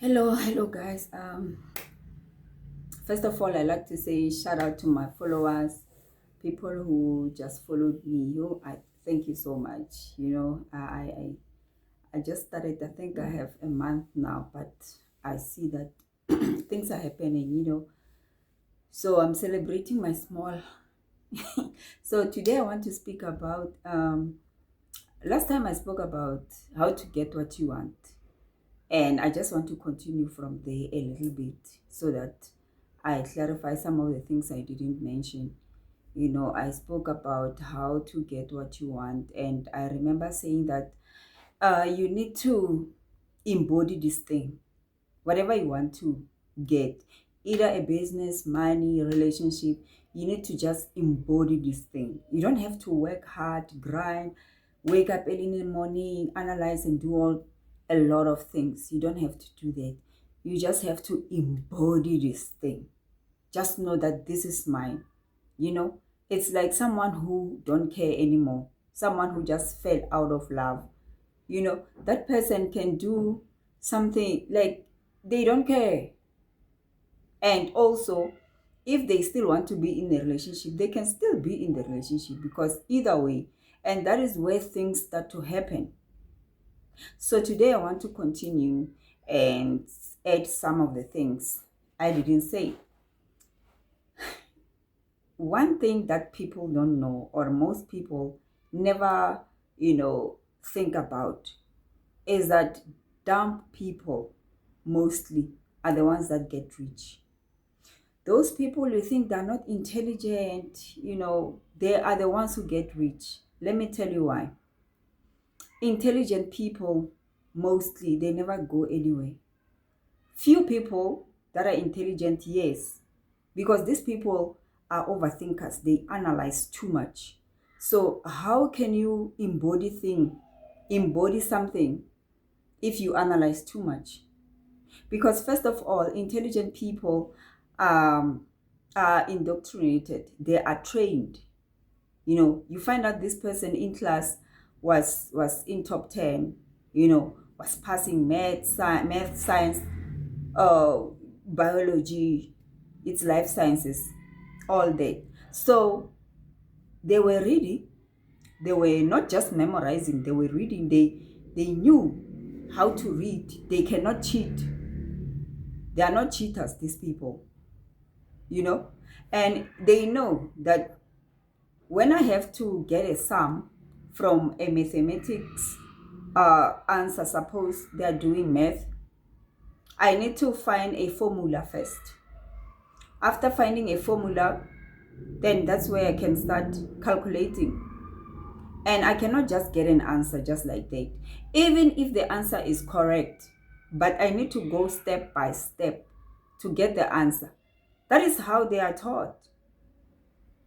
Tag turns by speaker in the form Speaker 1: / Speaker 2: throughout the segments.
Speaker 1: Hello guys. First of all, I like to say shout out to my followers, people who just followed me. I thank you so much. I just started. I think I have a month now, but I see that things are happening. So I'm celebrating my small. So today I want to speak about. Last time I spoke about how to get what you want. And I just want to continue from there a little bit so that I clarify some of the things I didn't mention. I spoke about how to get what you want, and I remember saying that you need to embody this thing, whatever you want to get, either a business, money, relationship. You need to just embody this thing. You don't have to work hard, grind, wake up early in the morning, analyze and do all a lot of things. You don't have to do that. You just have to embody this thing. Just know that this is mine. It's like someone who don't care anymore, someone who just fell out of love. That person can do something like they don't care. And also, if they still want to be in a relationship, they can still be in the relationship, because either way, and that is where things start to happen. So today I want to continue and add some of the things I didn't say. One thing that people don't know, or most people never, think about, is that dumb people mostly are the ones that get rich. Those people you think they're not intelligent, they are the ones who get rich. Let me tell you why. Intelligent people, mostly, they never go anywhere. Few people that are intelligent, yes, because these people are overthinkers. They analyze too much. So how can you embody something if you analyze too much? Because first of all, intelligent people are indoctrinated. They are trained. You find out this person in class was in top 10, was passing math, science, uh, biology, it's life sciences, all day. So they were reading. They were not just memorizing. They were reading. They knew how to read. They cannot cheat. They are not cheaters, these people. And they know that when I have to get a sum from a mathematics answer, suppose they are doing math, I need to find a formula first. After finding a formula, then that's where I can start calculating. And I cannot just get an answer just like that, even if the answer is correct. But I need to go step by step to get the answer. That is how they are taught.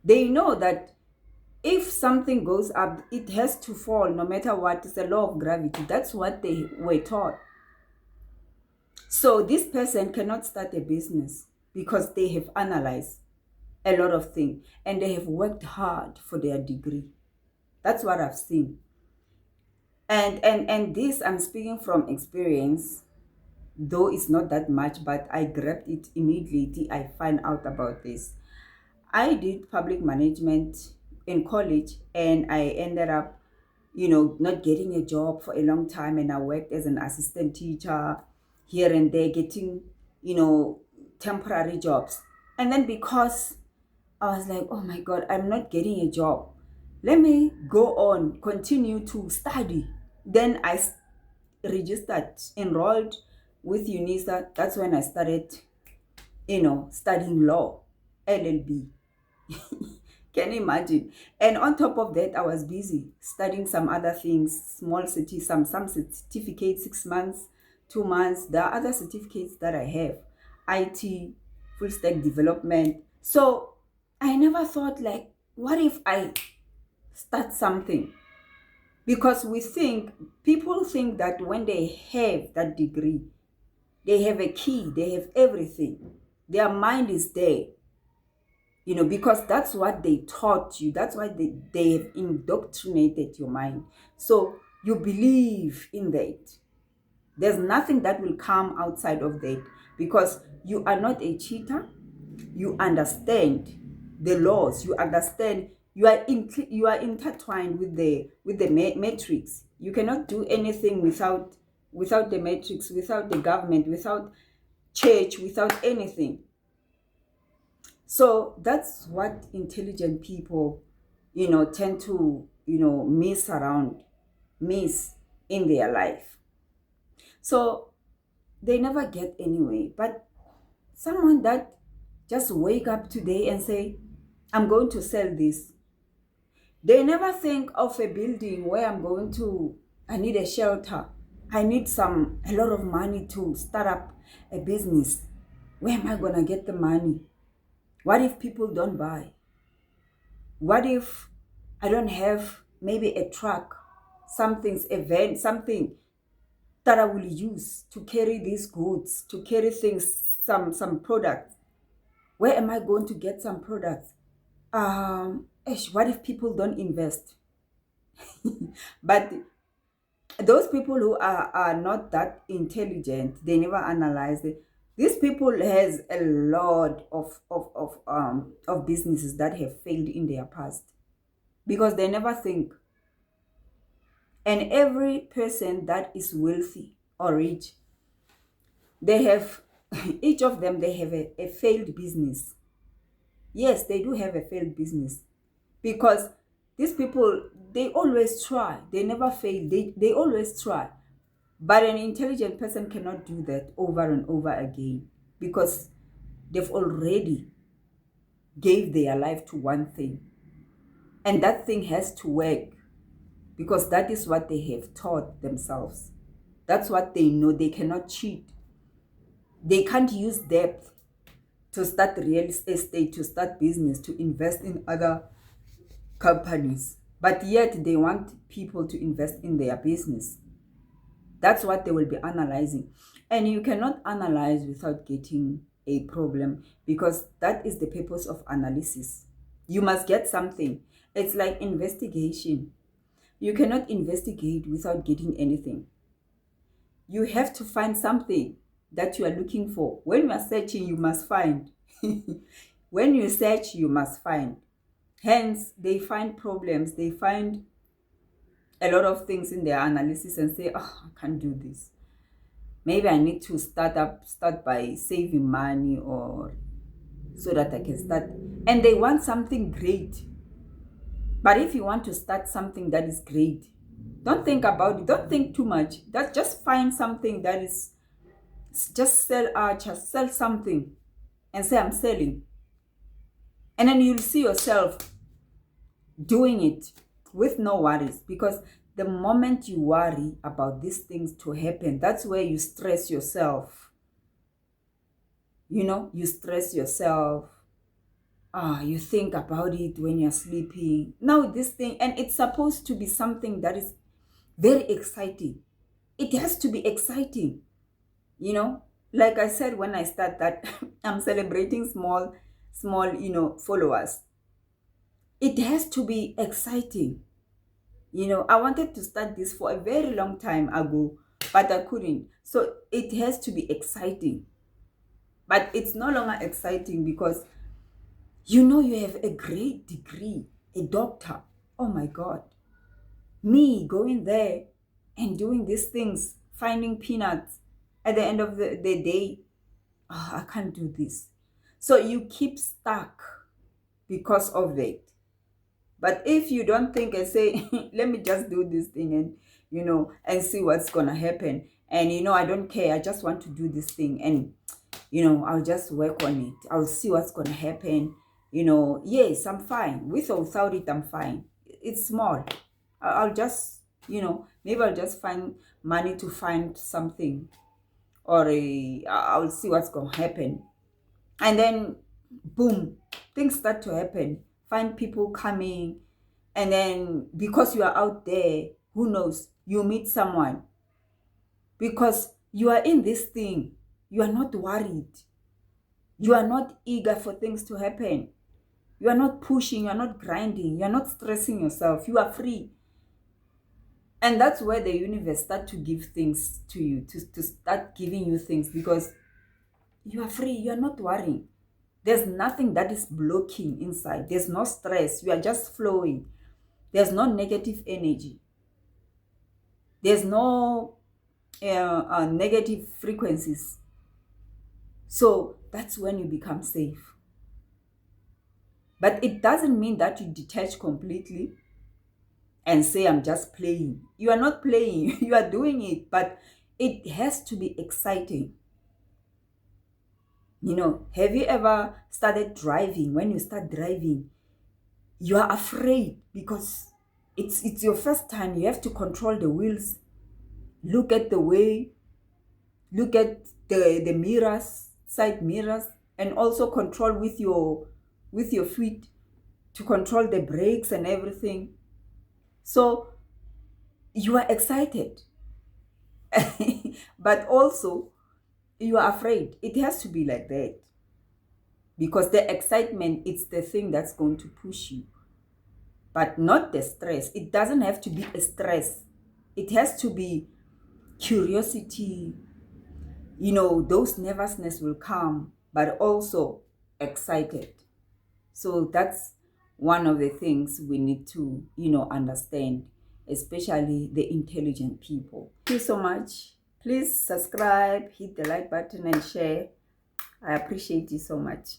Speaker 1: They know that if something goes up, it has to fall no matter what. It's the law of gravity. That's what they were taught. So this person cannot start a business because they have analyzed a lot of things and they have worked hard for their degree. That's what I've seen. And this, I'm speaking from experience, though it's not that much, but I grabbed it immediately. I find out about this. I did public management in college, and I ended up, not getting a job for a long time. And I worked as an assistant teacher here and there, getting, temporary jobs. And then because I was like, oh my God, I'm not getting a job, let me go on, continue to study. Then I registered, enrolled with UNISA. That's when I started, studying law, LLB. Can you imagine? And on top of that, I was busy studying some other things, small city, some certificates, 6 months, 2 months. There are other certificates that I have, IT, full stack development. So I never thought, like, what if I start something? Because people think that when they have that degree, they have a key, they have everything. Their mind is there. Because that's what they taught you. That's why they have indoctrinated your mind. So you believe in that. There's nothing that will come outside of that, because you are not a cheater. You understand the laws. You understand. You are intertwined with the matrix. You cannot do anything without the matrix, without the government, without church, without anything. So that's what intelligent people, tend to, miss in their life. So they never get anywhere. But someone that just wake up today and say, I'm going to sell this. They never think of a building where I need a shelter. I need a lot of money to start up a business. Where am I going to get the money? What if people don't buy? What if I don't have maybe a truck, a van, something that I will use to carry these goods, to carry things, some products? Where am I going to get some products? What if people don't invest? But those people who are not that intelligent, they never analyze it. These people has a lot of businesses that have failed in their past, because they never think. And every person that is wealthy or rich, they have each of them, they have a failed business. Yes, they do have a failed business, because these people, they always try. They never fail. They always try. But an intelligent person cannot do that over and over again, because they've already gave their life to one thing. And that thing has to work, because that is what they have taught themselves. That's what they know. They cannot cheat. They can't use debt to start real estate, to start business, to invest in other companies. But yet they want people to invest in their business. That's what they will be analyzing. And you cannot analyze without getting a problem, because that is the purpose of analysis. You must get something. It's like investigation. You cannot investigate without getting anything. You have to find something that you are looking for. When you are searching, you must find. When you search, you must find. Hence, they find problems. They find a lot of things in their analysis and say, oh, I can't do this. Maybe I need to start by saving money, or so that I can start. And they want something great. But if you want to start something that is great, don't think about it. Don't think too much. Just find something that is, just sell something and say, I'm selling. And then you'll see yourself doing it with no worries, because the moment you worry about these things to happen, that's where you stress yourself. You stress yourself. You think about it when you're sleeping. Now this thing, and it's supposed to be something that is very exciting. It has to be exciting. Like I said when I start that I'm celebrating small, followers. It has to be exciting. I wanted to start this for a very long time ago, but I couldn't. So it has to be exciting. But it's no longer exciting, because you have a great degree, a doctor. Oh my God. Me going there and doing these things, finding peanuts at the end of the day. I can't do this. So you keep stuck because of that. But if you don't think and say, let me just do this thing and see what's going to happen. And, I don't care. I just want to do this thing. And, I'll just work on it. I'll see what's going to happen. Yes, I'm fine. With or without it, I'm fine. It's small. I'll just, maybe I'll just find money to find something. Or I'll see what's going to happen. And then, boom, things start to happen. Find people coming. And then, because you are out there, who knows, you meet someone. Because you are in this thing. You are not worried. You are not eager for things to happen. You are not pushing. You are not grinding. You are not stressing yourself. You are free. And that's where the universe start to give things to you, to start giving you things, because you are free. You are not worrying. There's nothing that is blocking inside. There's no stress. You are just flowing. There's no negative energy. There's no negative frequencies. So that's when you become safe. But it doesn't mean that you detach completely and say, I'm just playing. You are not playing. You are doing it. But it has to be exciting. You know, have you ever started driving? When you start driving, you are afraid because it's your first time. You have to control the wheels, look at the way, look at the mirrors, side mirrors, and also control with your feet to control the brakes and everything. So you are excited, but also you are afraid. It has to be like that, because the excitement, it's the thing that's going to push you, but not the stress. It doesn't have to be a stress. It has to be curiosity. You know, those nervousness will come, but also excited. So that's one of the things we need to, understand, especially the intelligent people. Thank you so much. Please subscribe, hit the like button and share. I appreciate you so much.